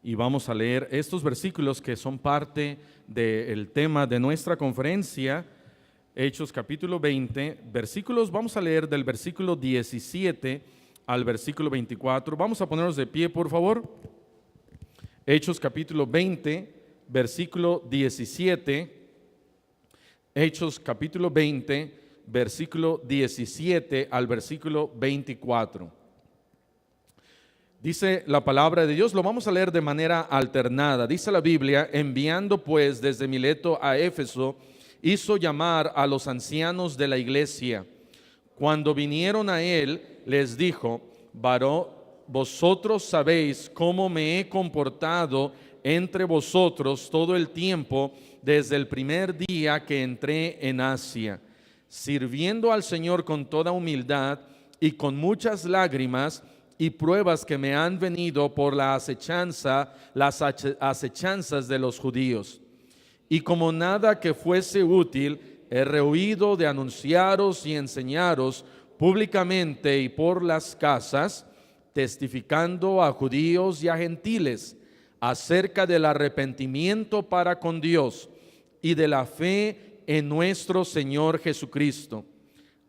y vamos a leer estos versículos que son parte del tema de nuestra conferencia, Hechos capítulo 20, versículos, vamos a leer del versículo 17 al versículo 24. Vamos a ponernos de pie, por favor. Hechos capítulo 20, versículo 17. Hechos capítulo 20, versículo 17 al versículo 24. Dice la palabra de Dios, lo vamos a leer de manera alternada. Dice la Biblia: enviando pues desde Mileto a Éfeso, hizo llamar a los ancianos de la iglesia. Cuando vinieron a él, les dijo: vosotros sabéis cómo me he comportado entre vosotros todo el tiempo desde el primer día que entré en Asia, sirviendo al Señor con toda humildad y con muchas lágrimas y pruebas que me han venido por las acechanzas de los judíos. Y como nada que fuese útil, he rehuido de anunciaros y enseñaros públicamente y por las casas, testificando a judíos y a gentiles acerca del arrepentimiento para con Dios y de la fe en nuestro Señor Jesucristo.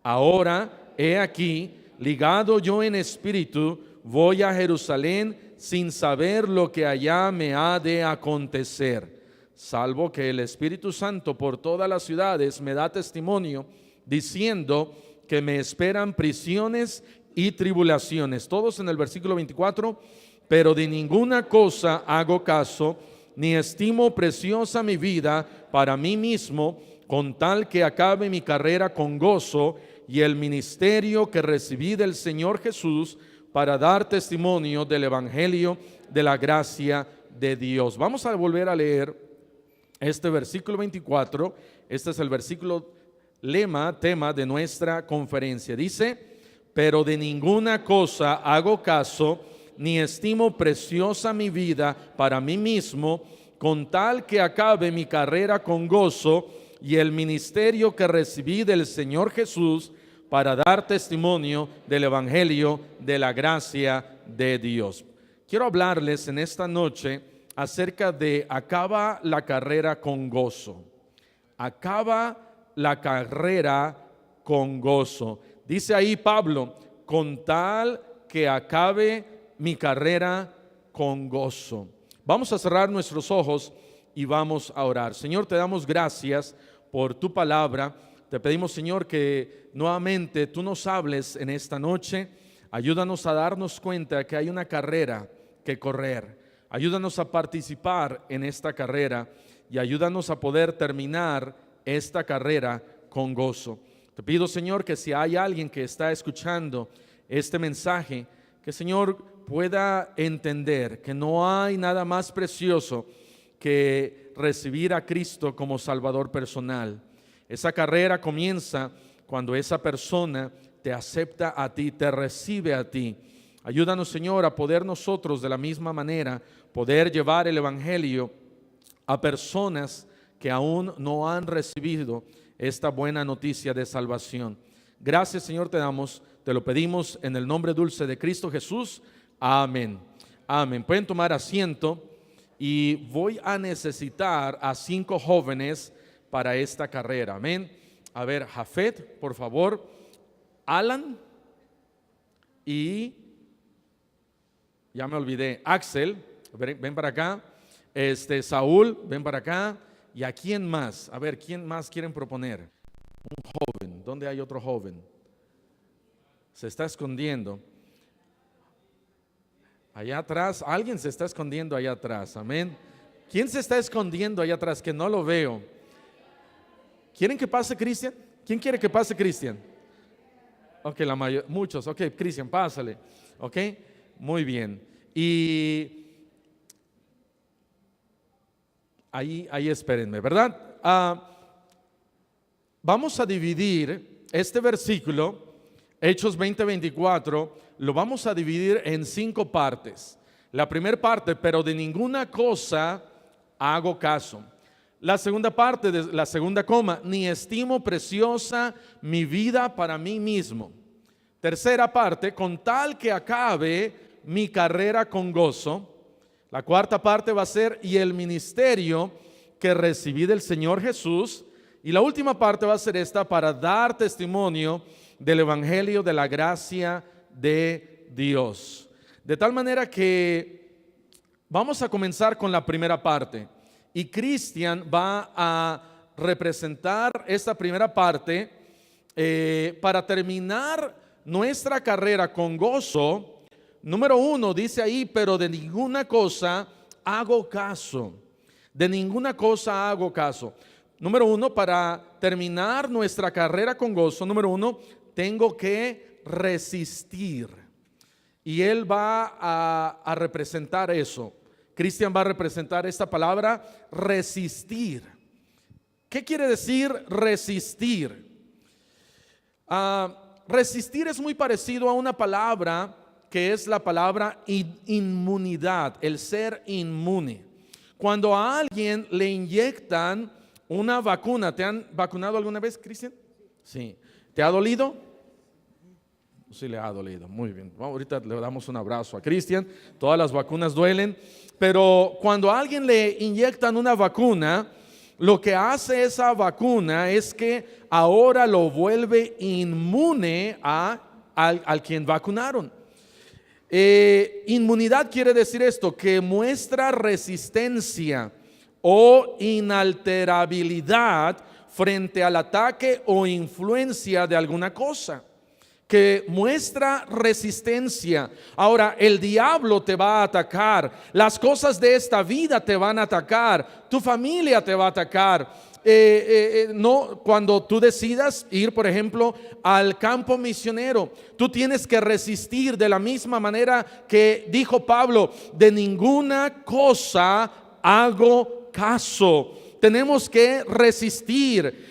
Ahora, he aquí, ligado yo en espíritu, voy a Jerusalén sin saber lo que allá me ha de acontecer, salvo que el Espíritu Santo por todas las ciudades me da testimonio, diciendo que me esperan prisiones y tribulaciones. Todos en el versículo 24. Pero de ninguna cosa hago caso, ni estimo preciosa mi vida para mí mismo, con tal que acabe mi carrera con gozo y el ministerio que recibí del Señor Jesús para dar testimonio del evangelio de la gracia de Dios. Vamos a volver a leer este versículo 24. Este es el versículo tema de nuestra conferencia. Dice: pero de ninguna cosa hago caso, ni estimo preciosa mi vida para mí mismo, con tal que acabe mi carrera con gozo y el ministerio que recibí del Señor Jesús para dar testimonio del evangelio de la gracia de Dios. Quiero hablarles en esta noche acerca de acaba la carrera con gozo. Acaba la carrera con gozo. Dice ahí Pablo: con tal que acabe mi carrera con gozo. Vamos a cerrar nuestros ojos y vamos a orar. Señor, te damos gracias por tu palabra. Te pedimos, Señor, que nuevamente tú nos hables en esta noche. Ayúdanos a darnos cuenta que hay una carrera que correr. Ayúdanos a participar en esta carrera y ayúdanos a poder terminar esta carrera con gozo. Te pido, Señor, que si hay alguien que está escuchando este mensaje, que, Señor, pueda entender que no hay nada más precioso que recibir a Cristo como Salvador personal. Esa carrera comienza cuando esa persona te acepta a ti, te recibe a ti. Ayúdanos, Señor, a poder nosotros de la misma manera poder llevar el evangelio a personas que aún no han recibido esta buena noticia de salvación. Gracias, Señor, te damos, te lo pedimos en el nombre dulce de Cristo Jesús. Amén. Amén. Pueden tomar asiento y voy a necesitar a 5 jóvenes para esta carrera. Amén. A ver, Jafet, por favor. Alan y ya me olvidé. Axel, ven para acá. Saúl, ven para acá. ¿Y a quién más? A ver, ¿quién más quieren proponer? Un joven. ¿Dónde hay otro joven? Se está escondiendo. Allá atrás, alguien se está escondiendo allá atrás, amén. ¿Quién se está escondiendo allá atrás que no lo veo? ¿Quieren que pase Cristian? ¿Quién quiere que pase Cristian? Ok, muchos, ok, Cristian, pásale, ok, muy bien. Y ahí espérenme, ¿verdad? Vamos a dividir este versículo, Hechos 20:24, lo vamos a dividir en 5 partes. La primera parte: pero de ninguna cosa hago caso. La segunda parte, la segunda coma: ni estimo preciosa mi vida para mí mismo. Tercera parte: con tal que acabe mi carrera con gozo. La cuarta parte va a ser y el ministerio que recibí del Señor Jesús. Y la última parte va a ser esta, para dar testimonio del evangelio de la gracia de Dios. De tal manera que vamos a comenzar con la primera parte. Y Cristian va a representar esta primera parte para terminar nuestra carrera con gozo. Número 1 dice ahí, pero de ninguna cosa hago caso. De ninguna cosa hago caso. Número 1, para terminar nuestra carrera con gozo, número 1, tengo que resistir. Y él va a representar eso. Cristian va a representar esta palabra, resistir. ¿Qué quiere decir resistir? Resistir es muy parecido a una palabra que es la palabra inmunidad, el ser inmune. Cuando a alguien le inyectan una vacuna, ¿te han vacunado alguna vez, Cristian? Sí. ¿Te ha dolido? Sí, le ha dolido. Muy bien. Bueno, ahorita le damos un abrazo a Cristian. Todas las vacunas duelen, pero cuando a alguien le inyectan una vacuna, lo que hace esa vacuna es que ahora lo vuelve inmune al quien vacunaron. Inmunidad quiere decir esto, que muestra resistencia o inalterabilidad frente al ataque o influencia de alguna cosa, que muestra resistencia. Ahora, el diablo te va a atacar, las cosas de esta vida te van a atacar, tu familia te va a atacar. No, cuando tú decidas ir, por ejemplo, al campo misionero, tú tienes que resistir de la misma manera que dijo Pablo, de ninguna cosa hago caso. Tenemos que resistir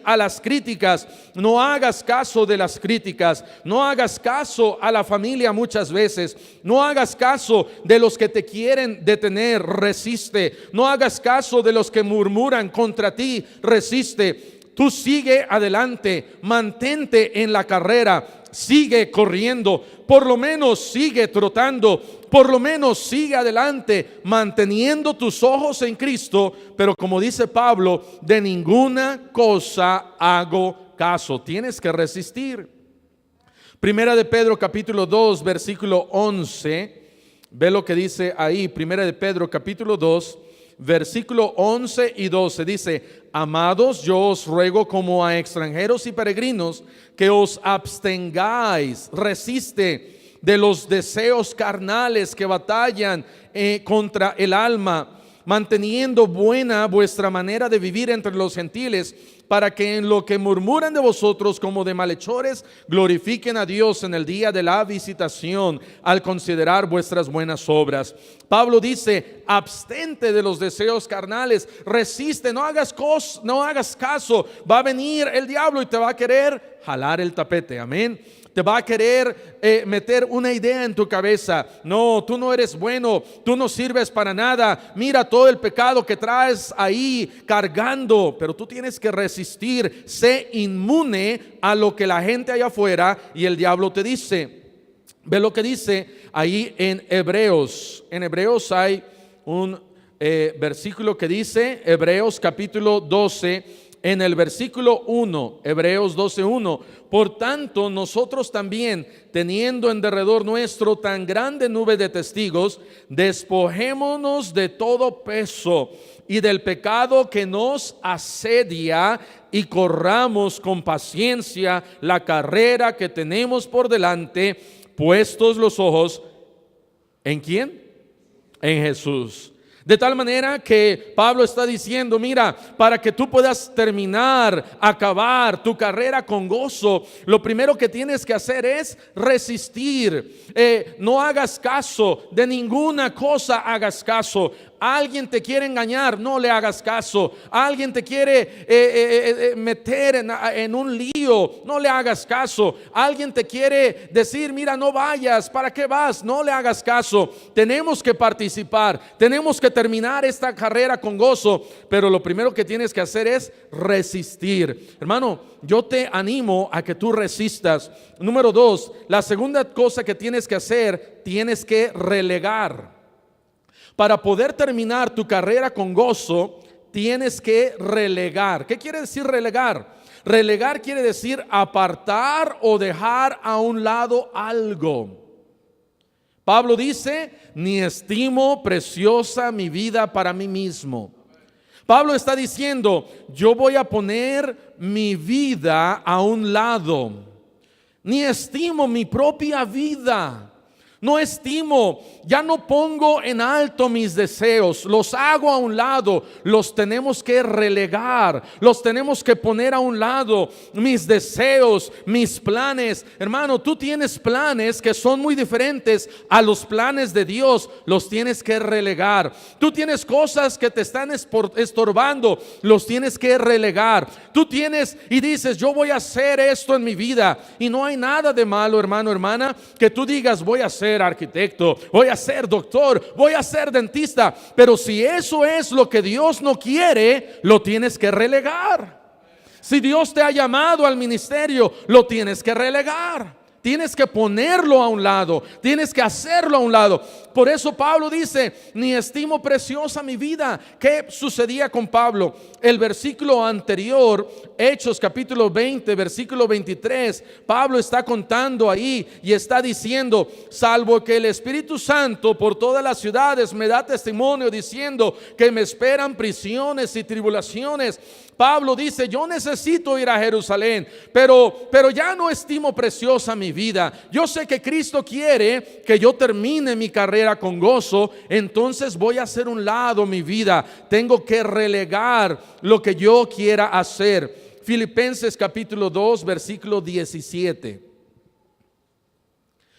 a las críticas. No hagas caso de las críticas, no hagas caso a la familia muchas veces, no hagas caso de los que te quieren detener, resiste. No hagas caso de los que murmuran contra ti, resiste. Tú sigue adelante, mantente en la carrera, sigue corriendo, por lo menos sigue trotando, por lo menos sigue adelante, manteniendo tus ojos en Cristo. Pero como dice Pablo, de ninguna cosa hago caso. Tienes que resistir. Primera de Pedro capítulo 2 versículo 11. Ve lo que dice ahí. Primera de Pedro capítulo 2 versículo 11 y 12. Dice: amados, yo os ruego como a extranjeros y peregrinos que os abstengáis, resiste de los deseos carnales que batallan contra el alma, manteniendo buena vuestra manera de vivir entre los gentiles, para que en lo que murmuran de vosotros como de malhechores glorifiquen a Dios en el día de la visitación, al considerar vuestras buenas obras. Pablo dice: abstente de los deseos carnales, resiste, no hagas caso. Va a venir el diablo y te va a querer jalar el tapete, amén. Te va a querer meter una idea en tu cabeza. No, tú no eres bueno, tú no sirves para nada. Mira todo el pecado que traes ahí cargando. Pero tú tienes que resistir. Sé inmune a lo que la gente allá afuera y el diablo te dice. Ve lo que dice ahí en Hebreos. En Hebreos hay un versículo que dice, Hebreos capítulo 12, en el versículo 1, Hebreos 12:1: por tanto, nosotros también, teniendo en derredor nuestro tan grande nube de testigos, despojémonos de todo peso y del pecado que nos asedia, y corramos con paciencia la carrera que tenemos por delante, puestos los ojos ¿en quién? En Jesús. De tal manera que Pablo está diciendo: mira, para que tú puedas acabar tu carrera con gozo, lo primero que tienes que hacer es resistir. No hagas caso, de ninguna cosa hagas caso. Alguien te quiere engañar, no le hagas caso. Alguien te quiere meter en un lío, no le hagas caso. Alguien te quiere decir: mira, no vayas, ¿para qué vas? No le hagas caso. Tenemos que participar, tenemos que terminar esta carrera con gozo, pero lo primero que tienes que hacer es resistir. Hermano, yo te animo a que tú resistas. Número 2, la segunda cosa que tienes que hacer, tienes que relegar. Para poder terminar tu carrera con gozo, tienes que relegar. ¿Qué quiere decir relegar? Relegar quiere decir apartar o dejar a un lado algo. Pablo dice, ni estimo preciosa mi vida para mí mismo. Pablo está diciendo, yo voy a poner mi vida a un lado. Ni estimo mi propia vida. No estimo, ya no pongo en alto mis deseos, los hago a un lado, los tenemos que relegar, los tenemos que poner a un lado, mis deseos, mis planes. Hermano, tú tienes planes que son muy diferentes a los planes de Dios, los tienes que relegar. Tú tienes cosas que te están estorbando, los tienes que relegar. Tú tienes y dices, yo voy a hacer esto en mi vida, y no hay nada de malo, hermano, hermana, que tú digas, voy a ser arquitecto, voy a ser doctor, voy a ser dentista, pero si eso es lo que Dios no quiere, lo tienes que relegar. Si Dios te ha llamado al ministerio, lo tienes que relegar. Tienes que ponerlo a un lado, tienes que hacerlo a un lado. Por eso Pablo dice, ni estimo preciosa mi vida. ¿Qué sucedía con Pablo? El versículo anterior, Hechos capítulo 20, versículo 23, Pablo está contando ahí y está diciendo, salvo que el Espíritu Santo por todas las ciudades me da testimonio diciendo que me esperan prisiones y tribulaciones. Pablo dice, yo necesito ir a Jerusalén, pero ya no estimo preciosa mi vida. Yo sé que Cristo quiere que yo termine mi carrera con gozo, entonces voy a hacer un lado mi vida. Tengo que relegar lo que yo quiera hacer. Filipenses capítulo 2, versículo 17.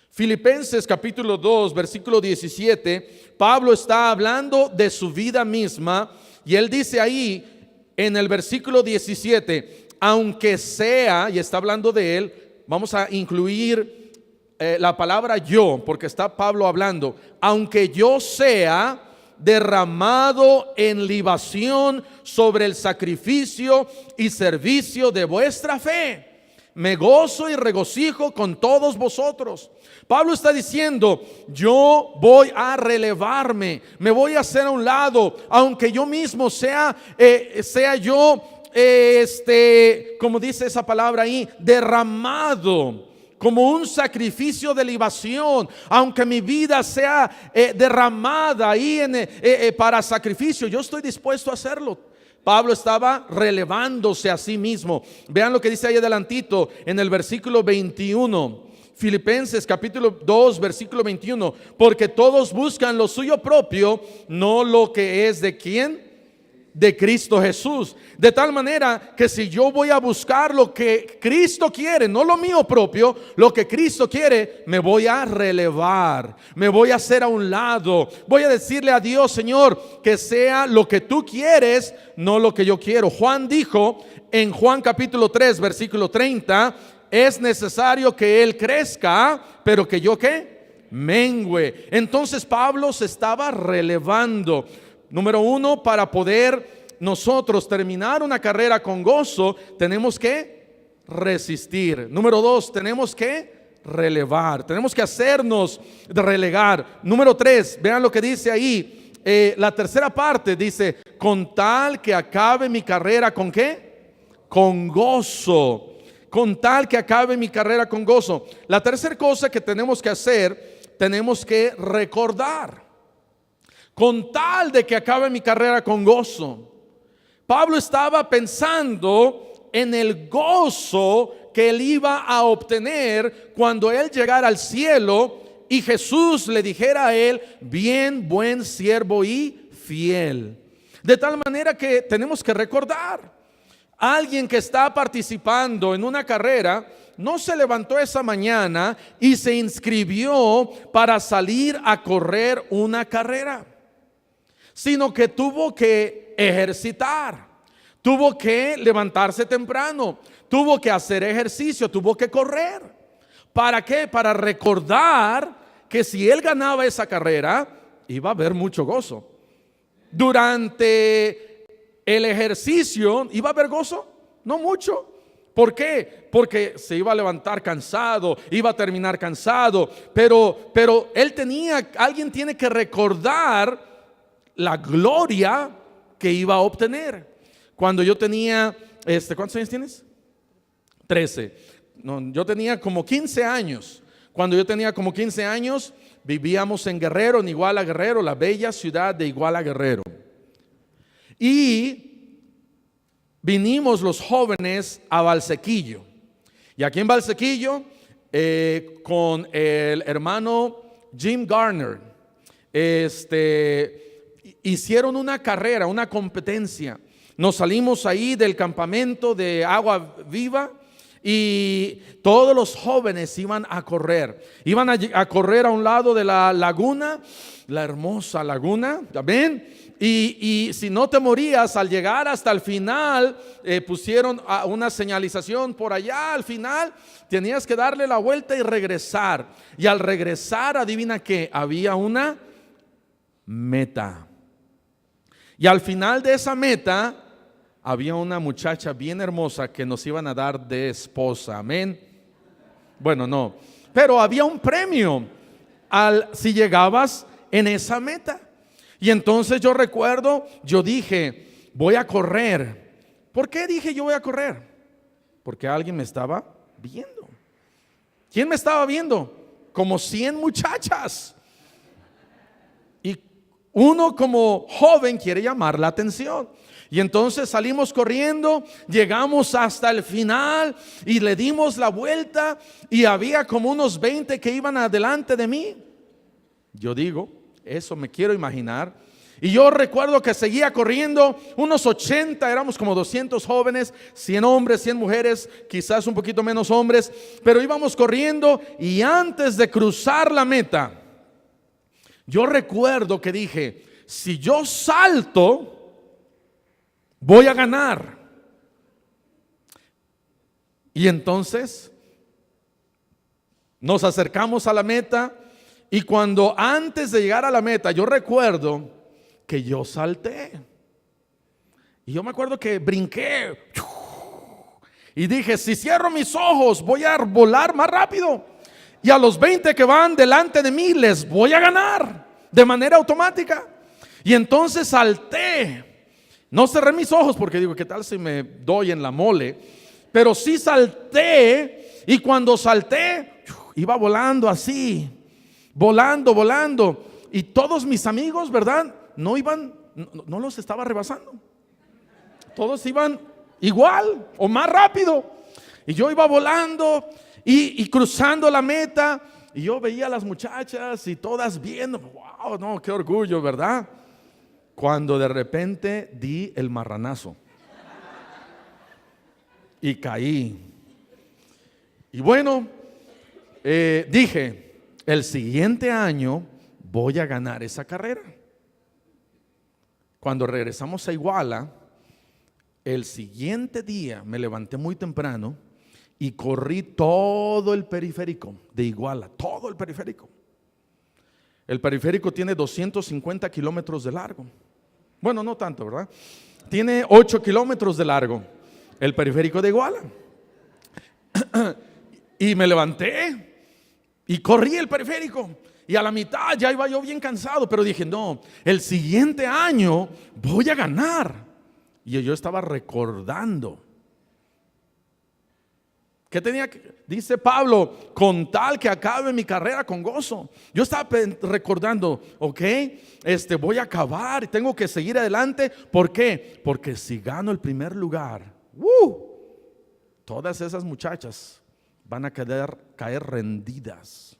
Filipenses capítulo 2, versículo 17. Pablo está hablando de su vida misma y él dice ahí, en el versículo 17, aunque sea, y está hablando de él, vamos a incluir la palabra yo, porque está Pablo hablando, aunque yo sea derramado en libación sobre el sacrificio y servicio de vuestra fe, me gozo y regocijo con todos vosotros. Pablo está diciendo, yo voy a relevarme, me voy a hacer a un lado, aunque yo mismo sea yo, como dice esa palabra ahí, derramado como un sacrificio de libación, aunque mi vida sea derramada ahí para sacrificio, yo estoy dispuesto a hacerlo. Pablo estaba relevándose a sí mismo. Vean lo que dice ahí adelantito en el versículo 21. Filipenses capítulo 2, versículo 21. Porque todos buscan lo suyo propio, no lo que es de ¿quién? De Cristo Jesús. De tal manera que si yo voy a buscar lo que Cristo quiere, no lo mío propio, lo que Cristo quiere, me voy a relevar, me voy a hacer a un lado, voy a decirle a Dios, Señor, que sea lo que tú quieres, no lo que yo quiero. Juan dijo en Juan capítulo 3, versículo 30, es necesario que Él crezca, pero que yo ¿qué? Mengüe. Entonces Pablo se estaba relevando. Número uno, para poder nosotros terminar una carrera con gozo, tenemos que resistir. Número dos, tenemos que relevar, tenemos que hacernos relegar. Número tres, vean lo que dice ahí, la tercera parte dice, con tal que acabe mi carrera, ¿con qué? Con gozo. Con tal que acabe mi carrera con gozo. La tercera cosa que tenemos que hacer, tenemos que recordar. Con tal de que acabe mi carrera con gozo. Pablo estaba pensando en el gozo que él iba a obtener cuando él llegara al cielo y Jesús le dijera a él, bien, buen siervo y fiel. De tal manera que tenemos que recordar, alguien que está participando en una carrera no se levantó esa mañana y se inscribió para salir a correr una carrera, sino que tuvo que ejercitar, tuvo que levantarse temprano, tuvo que hacer ejercicio, tuvo que correr. ¿Para qué? Para recordar que si él ganaba esa carrera, iba a haber mucho gozo. Durante el ejercicio, ¿iba a haber gozo? No mucho. ¿Por qué? Porque se iba a levantar cansado, iba a terminar cansado, pero alguien tiene que recordar la gloria que iba a obtener. Cuando yo tenía, ¿cuántos años tienes? 13. No, yo tenía como 15 años. Cuando yo tenía como 15 años, vivíamos en Guerrero, en Iguala Guerrero, la bella ciudad de Iguala Guerrero. Y vinimos los jóvenes a Valsequillo. Y aquí en Valsequillo, con el hermano Jim Garner, hicieron una carrera, una competencia. Nos salimos ahí del campamento de Agua Viva y todos los jóvenes iban a correr. Iban a correr a un lado de la laguna, la hermosa laguna, ¿ven? Y si no te morías al llegar hasta el final, pusieron una señalización por allá. Al final tenías que darle la vuelta y regresar. Y al regresar, adivina qué, había una meta. Y al final de esa meta había una muchacha bien hermosa que nos iban a dar de esposa. Amén. Bueno, no, pero había un premio si llegabas en esa meta. Y entonces yo recuerdo, yo dije, voy a correr. ¿Por qué dije yo voy a correr? Porque alguien me estaba viendo. ¿Quién me estaba viendo? Como 100 muchachas. Y uno como joven quiere llamar la atención. Y entonces salimos corriendo, llegamos hasta el final y le dimos la vuelta y había como unos 20 que iban adelante de mí. Yo digo, eso me quiero imaginar. Y yo recuerdo que seguía corriendo, unos 80, éramos como 200 jóvenes, 100 hombres, 100 mujeres, quizás un poquito menos hombres, pero íbamos corriendo y antes de cruzar la meta, yo recuerdo que dije, si yo salto, voy a ganar. Y entonces nos acercamos a la meta. Y cuando antes de llegar a la meta, yo recuerdo que yo salté. Y yo me acuerdo que brinqué. Y dije, si cierro mis ojos, voy a volar más rápido. Y a los 20 que van delante de mí, les voy a ganar de manera automática. Y entonces salté. No cerré mis ojos porque digo, ¿qué tal si me doy en la mole? Pero sí salté. Y cuando salté, iba volando así. Volando, y todos mis amigos, ¿verdad? No los estaba rebasando. Todos iban igual o más rápido. Y yo iba volando y cruzando la meta. Y yo veía a las muchachas y todas viendo. Wow, no, qué orgullo, ¿verdad? Cuando de repente di el marranazo y caí. Y bueno, dije, el siguiente año voy a ganar esa carrera. Cuando regresamos a Iguala, el siguiente día me levanté muy temprano y corrí todo el periférico de Iguala, todo el periférico. El periférico tiene 250 kilómetros de largo. Bueno, no tanto, ¿verdad? Tiene 8 kilómetros de largo el periférico de Iguala. Y me levanté y corrí el periférico. Y a la mitad ya iba yo bien cansado, pero dije, no, el siguiente año voy a ganar. Y yo estaba recordando. ¿Qué tenía que? Dice Pablo, con tal que acabe mi carrera con gozo. Yo estaba recordando, ok, voy a acabar y tengo que seguir adelante. ¿Por qué? Porque si gano el primer lugar, todas esas muchachas van a caer rendidas.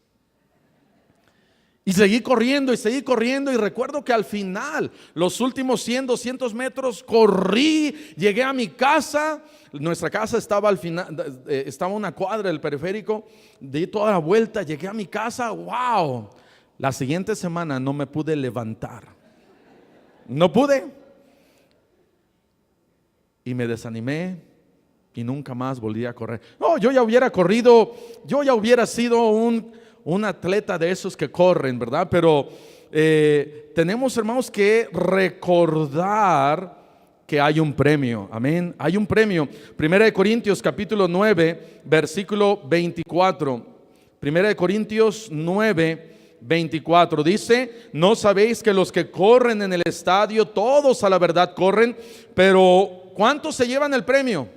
Y seguí corriendo y recuerdo que al final, los últimos 100, 200 metros, corrí, llegué a mi casa. Nuestra casa estaba al final, estaba a una cuadra del periférico, di toda la vuelta, llegué a mi casa, wow. La siguiente semana no me pude levantar, no pude. Y me desanimé y nunca más volví a correr. No, yo ya hubiera corrido, yo ya hubiera sido un atleta de esos que corren, ¿verdad? Pero tenemos, hermanos, que recordar que hay un premio, amén. Hay un premio. Primera de Corintios capítulo 9, versículo 24. Primera de Corintios 9, 24. Dice: ¿no sabéis que los que corren en el estadio, todos a la verdad corren, pero ¿cuántos se llevan el premio?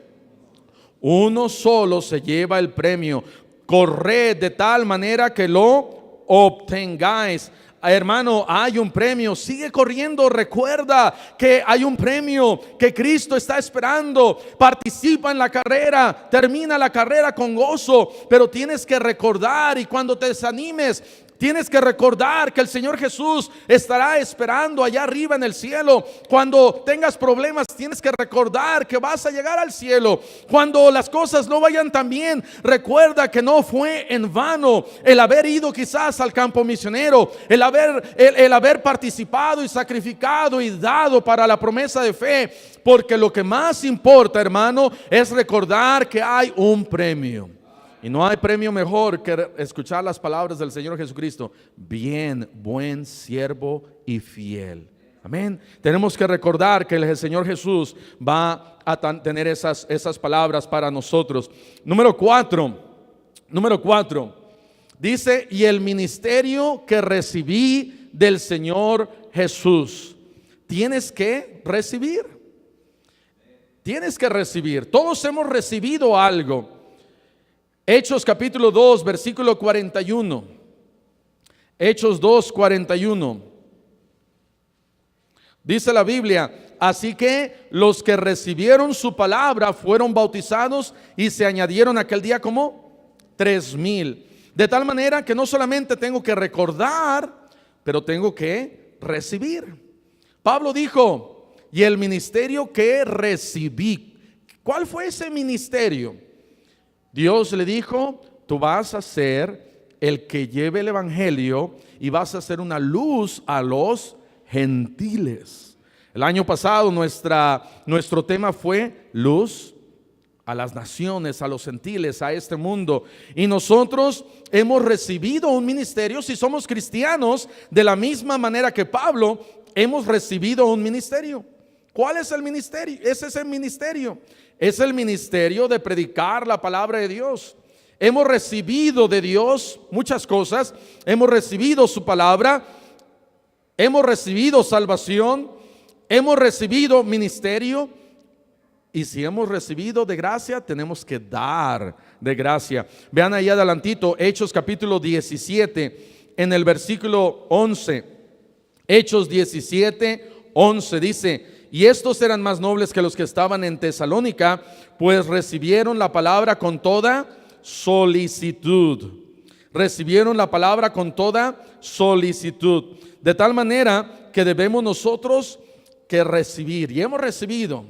Uno solo se lleva el premio. Corred de tal manera que lo obtengáis. Hermano, hay un premio, sigue corriendo, recuerda que hay un premio que Cristo está esperando. Participa en la carrera, termina la carrera con gozo, pero tienes que recordar, y cuando te desanimes, tienes que recordar que el Señor Jesús estará esperando allá arriba en el cielo. Cuando tengas problemas, tienes que recordar que vas a llegar al cielo. Cuando las cosas no vayan tan bien, recuerda que no fue en vano el haber ido quizás al campo misionero, el haber participado y sacrificado y dado para la promesa de fe. Porque lo que más importa, hermano, es recordar que hay un premio. Y no hay premio mejor que escuchar las palabras del Señor Jesucristo: bien, buen siervo y fiel. Amén. Tenemos que recordar que el Señor Jesús va a tener esas palabras para nosotros. Número 4. Dice: y el ministerio que recibí del Señor Jesús. Tienes que recibir. Tienes que recibir. Todos hemos recibido algo. Hechos capítulo 2, versículo 41. Hechos 2, 41. Dice la Biblia: así que los que recibieron su palabra fueron bautizados, y se añadieron aquel día como 3,000. De tal manera que no solamente tengo que recordar, pero tengo que recibir. Pablo dijo: y el ministerio que recibí. ¿Cuál fue ese ministerio? Dios le dijo: tú vas a ser el que lleve el evangelio y vas a ser una luz a los gentiles. El año pasado nuestro tema fue luz a las naciones, a los gentiles, a este mundo. Y nosotros hemos recibido un ministerio. Si somos cristianos, de la misma manera que Pablo, hemos recibido un ministerio. ¿Cuál es el ministerio? Ese es el ministerio. Es el ministerio de predicar la palabra de Dios. Hemos recibido de Dios muchas cosas. Hemos recibido su palabra. Hemos recibido salvación. Hemos recibido ministerio. Y si hemos recibido de gracia, tenemos que dar de gracia. Vean ahí adelantito, Hechos capítulo 17, en el versículo 11. Hechos 17, 11 dice: y estos eran más nobles que los que estaban en Tesalónica, pues recibieron la palabra con toda solicitud. Recibieron la palabra con toda solicitud. De tal manera que debemos nosotros que recibir. Y hemos recibido.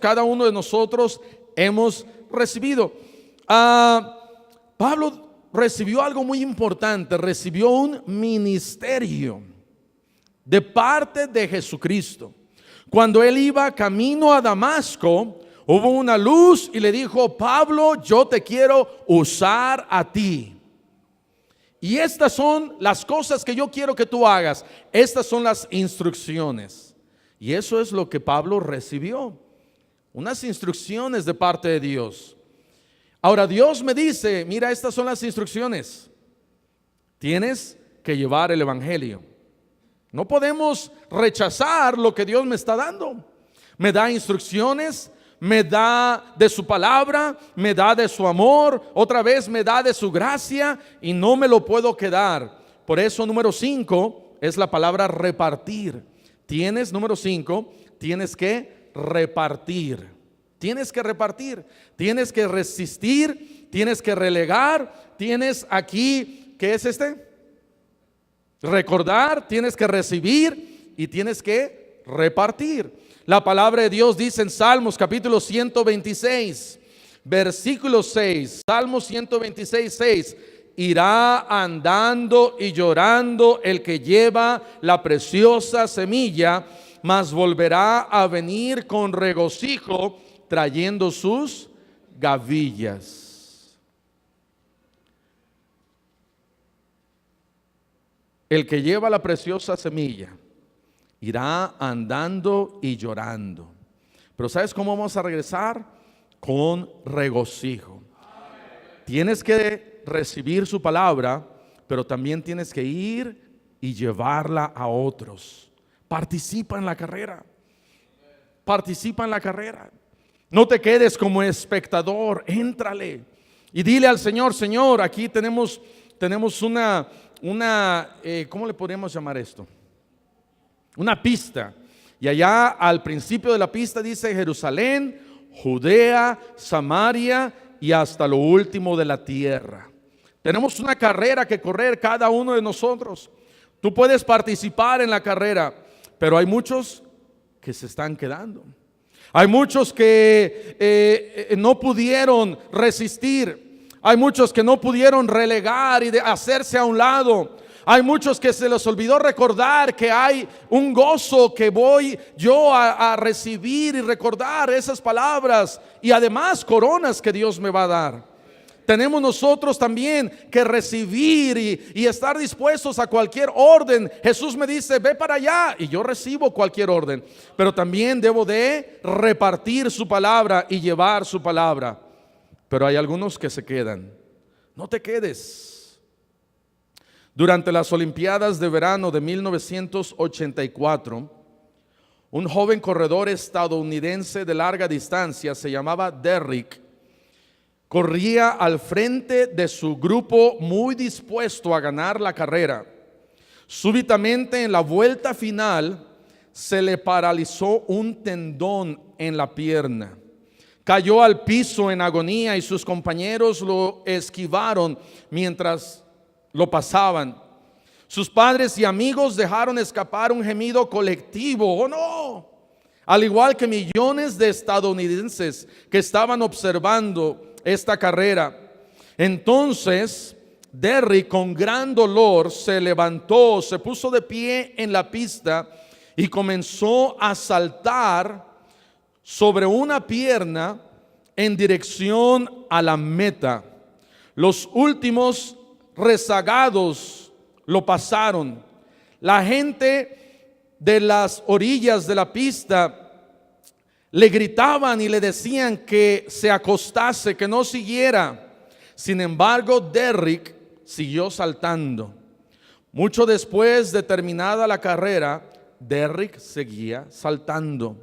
Cada uno de nosotros hemos recibido. Pablo recibió algo muy importante. Recibió un ministerio de parte de Jesucristo. Cuando él iba camino a Damasco, hubo una luz y le dijo: Pablo, yo te quiero usar a ti. Y estas son las cosas que yo quiero que tú hagas. Estas son las instrucciones. Y eso es lo que Pablo recibió. Unas instrucciones de parte de Dios. Ahora Dios me dice: mira, estas son las instrucciones. Tienes que llevar el evangelio. No podemos rechazar lo que Dios me está dando. Me da instrucciones, me da de su palabra, me da de su amor, otra vez me da de su gracia, y no me lo puedo quedar. Por eso número 5 es la palabra repartir. Número 5, tienes que repartir. Tienes que repartir, tienes que resistir, tienes que relegar. Tienes aquí, ¿qué es recordar, tienes que recibir y tienes que repartir. La palabra de Dios dice en Salmos capítulo 126, versículo 6. Salmos 126, 6. Irá andando y llorando el que lleva la preciosa semilla, mas volverá a venir con regocijo trayendo sus gavillas. El que lleva la preciosa semilla irá andando y llorando. Pero ¿sabes cómo vamos a regresar? Con regocijo. Tienes que recibir su palabra, pero también tienes que ir y llevarla a otros. Participa en la carrera. Participa en la carrera. No te quedes como espectador, éntrale y dile al Señor: Señor, aquí tenemos una ¿cómo le podríamos llamar esto? Una pista. Y allá al principio de la pista dice Jerusalén, Judea, Samaria y hasta lo último de la tierra. Tenemos una carrera que correr cada uno de nosotros. Tú puedes participar en la carrera, pero hay muchos que se están quedando. Hay muchos que no pudieron resistir. Hay muchos que no pudieron relegar y hacerse a un lado. Hay muchos que se les olvidó recordar que hay un gozo que voy yo a recibir y recordar esas palabras y además coronas que Dios me va a dar. Tenemos nosotros también que recibir y estar dispuestos a cualquier orden. Jesús me dice: ve para allá, y yo recibo cualquier orden, pero también debo de repartir su palabra y llevar su palabra. Pero hay algunos que se quedan. No te quedes. Durante las Olimpiadas de verano de 1984, un joven corredor estadounidense de larga distancia, se llamaba Derrick, corría al frente de su grupo muy dispuesto a ganar la carrera. Súbitamente, en la vuelta final, se le paralizó un tendón en la pierna. Cayó al piso en agonía y sus compañeros lo esquivaron mientras lo pasaban. Sus padres y amigos dejaron escapar un gemido colectivo. ¡Oh, no! Al igual que millones de estadounidenses que estaban observando esta carrera. Entonces Derrick, con gran dolor, se levantó, se puso de pie en la pista y comenzó a saltar sobre una pierna en dirección a la meta. Los últimos rezagados lo pasaron. La gente de las orillas de la pista le gritaban y le decían que se acostase, que no siguiera. Sin embargo, Derrick siguió saltando. Mucho después de terminada la carrera, Derrick seguía saltando.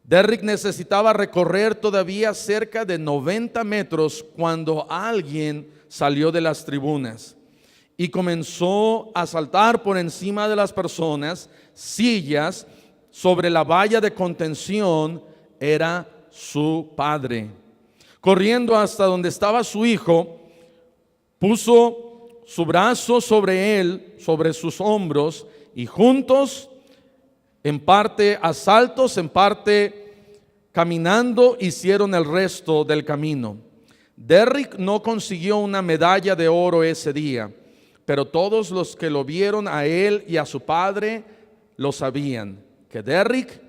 Derrick necesitaba recorrer todavía cerca de 90 metros cuando alguien salió de las tribunas y comenzó a saltar por encima de las personas, sillas, sobre la valla de contención. Era su padre. Corriendo hasta donde estaba su hijo, puso su brazo sobre él, sobre sus hombros, y juntos, en parte a saltos, en parte caminando, hicieron el resto del camino. Derrick no consiguió una medalla de oro ese día, pero todos los que lo vieron a él y a su padre lo sabían, que Derrick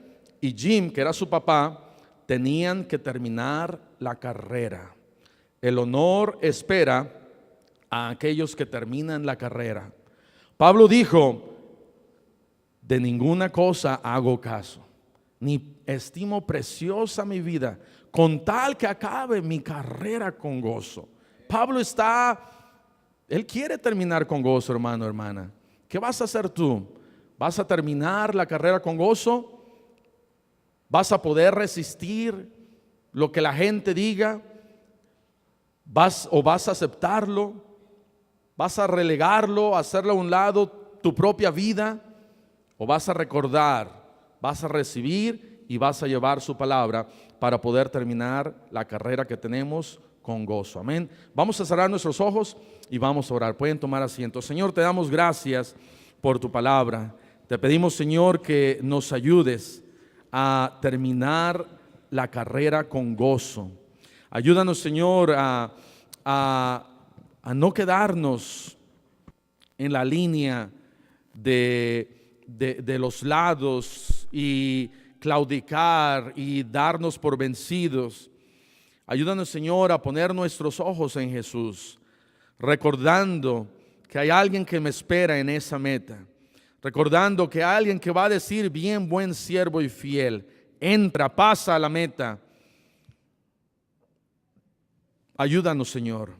y Jim, que era su papá, tenían que terminar la carrera. El honor espera a aquellos que terminan la carrera. Pablo dijo: de ninguna cosa hago caso, ni estimo preciosa mi vida, con tal que acabe mi carrera con gozo. Pablo él quiere terminar con gozo, hermano, hermana. ¿Qué vas a hacer tú? ¿Vas a terminar la carrera con gozo? ¿Vas a poder resistir lo que la gente diga? ¿Vas a aceptarlo? ¿Vas a relegarlo, hacerlo a un lado, tu propia vida? ¿O vas a recordar, vas a recibir y vas a llevar su palabra para poder terminar la carrera que tenemos con gozo? Amén. Vamos a cerrar nuestros ojos y vamos a orar. Pueden tomar asiento. Señor, te damos gracias por tu palabra. Te pedimos, Señor, que nos ayudes a terminar la carrera con gozo. Ayúdanos, Señor, a no quedarnos en la línea de los lados y claudicar y darnos por vencidos. Ayúdanos, Señor, a poner nuestros ojos en Jesús, recordando que hay alguien que me espera en esa meta, recordando que hay alguien que va a decir: bien, buen siervo y fiel, entra, pasa a la meta. Ayúdanos, Señor,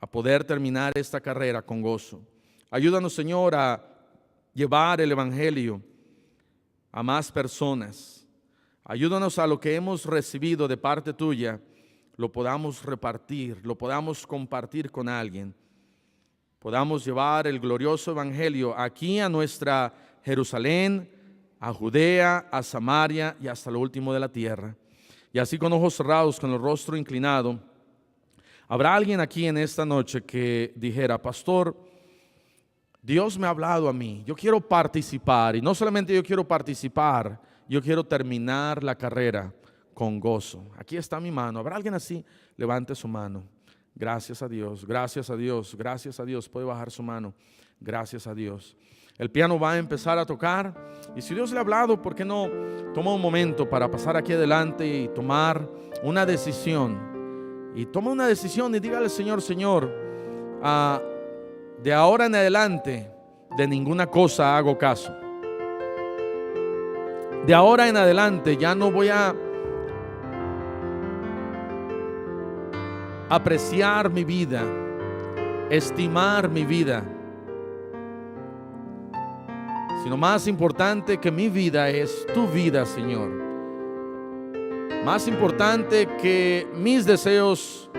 a poder terminar esta carrera con gozo. Ayúdanos, Señor, a llevar el Evangelio a más personas. Ayúdanos a lo que hemos recibido de parte tuya, lo podamos repartir, lo podamos compartir con alguien. Podamos llevar el glorioso Evangelio aquí a nuestra Jerusalén, a Judea, a Samaria y hasta lo último de la tierra. Y así con ojos cerrados, con el rostro inclinado, habrá alguien aquí en esta noche que dijera: pastor, Dios me ha hablado a mí, yo quiero participar, y no solamente yo quiero participar, yo quiero terminar la carrera con gozo. Aquí está mi mano. ¿Habrá alguien así? Levante su mano. Gracias a Dios, gracias a Dios, gracias a Dios. Puede bajar su mano. Gracias a Dios. El piano va a empezar a tocar, y si Dios le ha hablado, ¿por qué no toma un momento para pasar aquí adelante y tomar una decisión? Y toma una decisión y dígale al Señor: Señor, de ahora en adelante de ninguna cosa hago caso. De ahora en adelante ya no voy a apreciar mi vida, estimar mi vida, sino más importante que mi vida es tu vida, Señor. Más importante que mis deseos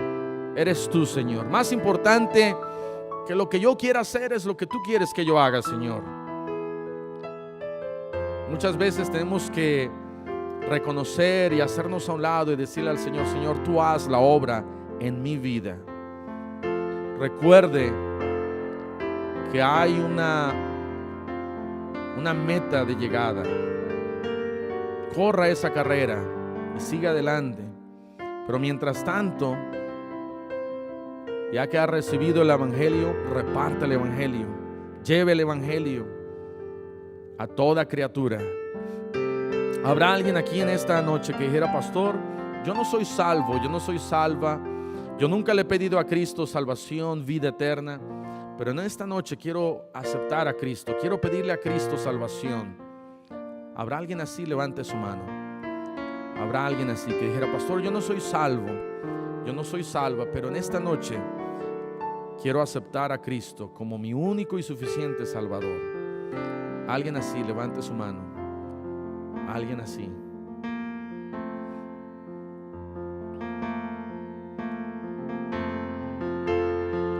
eres tú, Señor. Más importante que lo que yo quiera hacer es lo que tú quieres que yo haga, Señor. Muchas veces tenemos que reconocer y hacernos a un lado y decirle al Señor: Señor, tú haz la obra en mi vida. Recuerde que hay una meta de llegada. Corra esa carrera y siga adelante. Pero mientras tanto, ya que ha recibido el Evangelio, reparte el Evangelio. Lleve el Evangelio a toda criatura. Habrá alguien aquí en esta noche que dijera: pastor, yo no soy salvo, yo no soy salva, yo nunca le he pedido a Cristo salvación, vida eterna, pero en esta noche quiero aceptar a Cristo, quiero pedirle a Cristo salvación. ¿Habrá alguien así? Levante su mano. Habrá alguien así que dijera: pastor, yo no soy salvo, yo no soy salva, pero en esta noche quiero aceptar a Cristo como mi único y suficiente Salvador. Alguien así, levante su mano. Alguien así.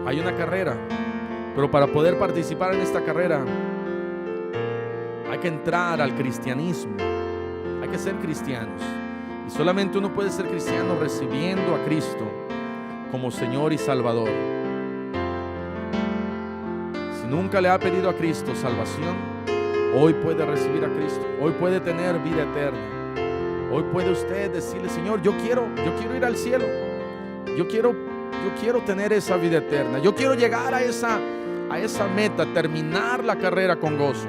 Hay una carrera, pero para poder participar en esta carrera hay que entrar al cristianismo. Hay que ser cristianos. Y solamente uno puede ser cristiano recibiendo a Cristo como Señor y Salvador. Si nunca le ha pedido a Cristo salvación, hoy puede recibir a Cristo. Hoy puede tener vida eterna. Hoy puede usted decirle: Señor, yo quiero ir al cielo. Yo quiero tener esa vida eterna. Yo quiero llegar a esa meta, terminar la carrera con gozo.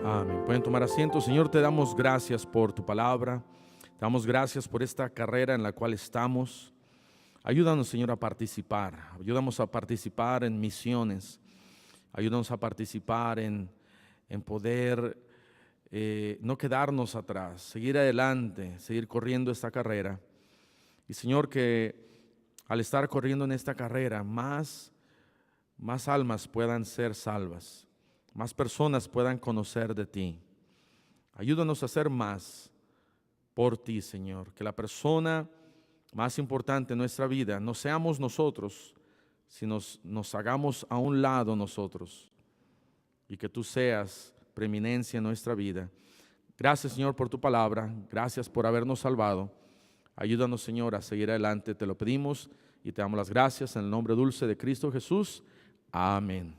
Amén. Pueden tomar asiento. Señor, te damos gracias por tu palabra. Te damos gracias por esta carrera en la cual estamos. Ayúdanos, Señor, a participar. Ayúdanos a participar en misiones. Ayúdanos a participar en poder no quedarnos atrás, seguir adelante, seguir corriendo esta carrera. Y, Señor, que al estar corriendo en esta carrera, más almas puedan ser salvas. Más personas puedan conocer de ti. Ayúdanos a hacer más por ti, Señor. Que la persona más importante en nuestra vida no seamos nosotros, sino nos hagamos a un lado nosotros. Y que tú seas preeminencia en nuestra vida. Gracias, Señor, por tu palabra. Gracias por habernos salvado. Ayúdanos, Señor, a seguir adelante. Te lo pedimos y te damos las gracias en el nombre dulce de Cristo Jesús. Amén.